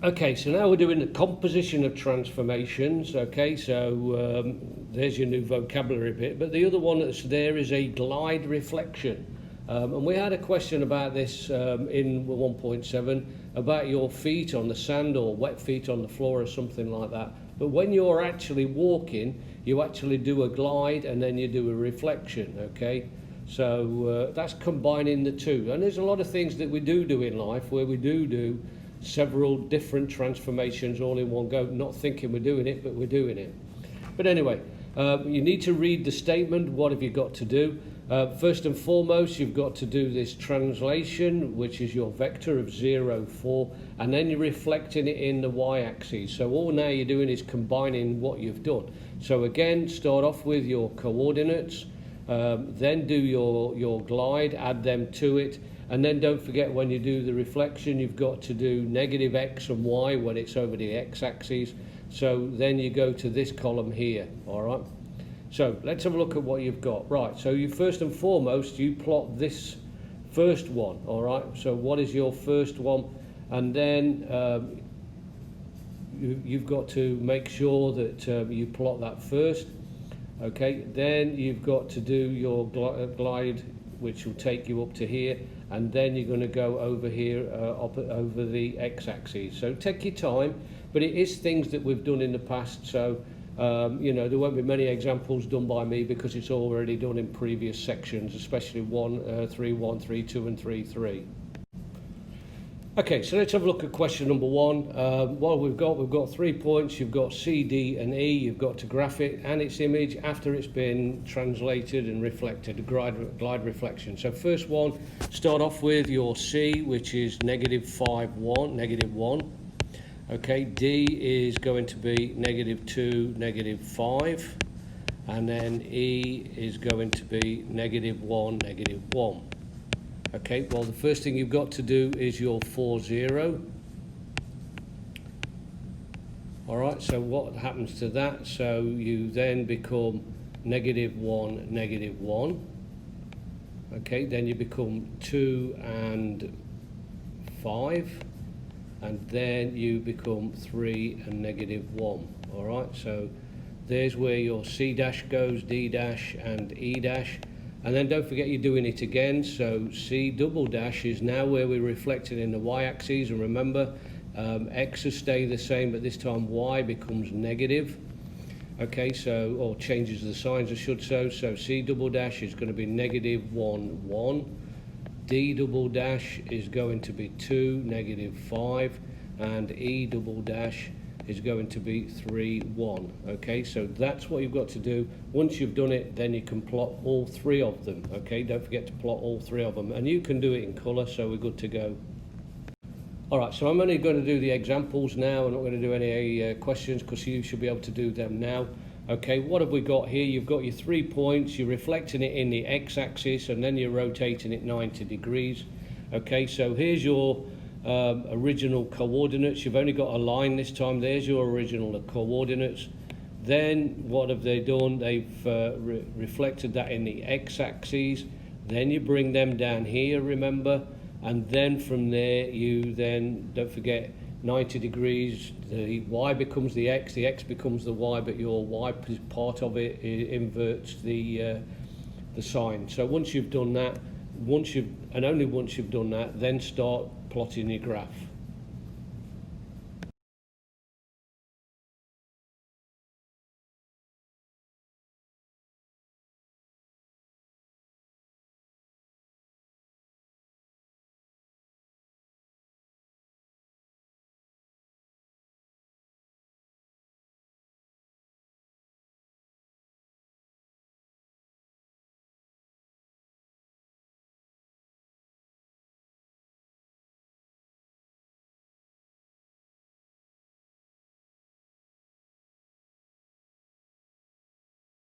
Okay, so now we're doing the composition of transformations. Okay, so there's your new vocabulary bit. But the other one that's there is a glide reflection. And we had a question about this in 1.7 about your feet on the sand or wet feet on the floor or something like that. But when you're actually walking, you actually do a glide and then you do a reflection. Okay, so that's combining the two. And there's a lot of things that we do in life where we do several different transformations all in one go, not thinking we're doing it, but we're doing it. But anyway, you need to read the statement. What have you got to do? First and foremost, you've got to do this translation, which is your vector of 0, 4, and then you're reflecting it in the y-axis. So all now you're doing is combining what you've done. So again, start off with your coordinates, then do your glide, add them to it, and then don't forget when you do the reflection, you've got to do negative x and y when it's over the x-axis. So then you go to this column here, all right? So let's have a look at what you've got. Right, so you first and foremost, you plot this first one, all right? So what is your first one? And then you've got to make sure that you plot that first. Okay, then you've got to do your glide, which will take you up to here, and then you're going to go over here over the x-axis. So take your time, but it is things that we've done in the past, so you know, there won't be many examples done by me because it's already done in previous sections, especially 3.1, 3.2 and 3.3. Okay, so let's have a look at question number 1. What we've got 3 points. You've got C, D and E. You've got to graph it and its image after it's been translated and reflected, a glide reflection. So first one, start off with your C, which is -5, 1, -1. Okay, D is going to be -2, -5. And then E is going to be -1, -1. Okay, well the first thing you've got to do is your 4, 0. All right, so what happens to that? So you then become -1, -1. Okay, then you become 2 and 5. And then you become 3 and -1. All right, so there's where your C dash goes, D dash and E dash. And then don't forget you're doing it again. So C double dash is now where we're reflecting in the y-axis. And remember, X will stay the same, but this time Y becomes negative. Okay, so, or changes the signs, I should say. So C double dash is going to be -1, 1. D double dash is going to be 2, -5. And E double dash is going to be 3, 1. Okay, so that's what you've got to do. Once you've done it, then you can plot all 3 of them. Okay, don't forget to plot all 3 of them, and you can do it in colour, so we're good to go. All right, so I'm only going to do the examples now. I'm not going to do any questions because you should be able to do them now. Okay, what have we got here? You've got your 3 points. You're reflecting it in the x-axis, and then you're rotating it 90 degrees. Okay, so here's your original coordinates. You've only got a line this time. There's your original coordinates. Then what have they done? They've reflected that in the x-axis. Then you bring them down here, remember, and then from there you then, don't forget, 90 degrees, the y becomes the x becomes the y, but your y part of it inverts the sign. So once you've done that, only once you've done that, then start plotting your graph.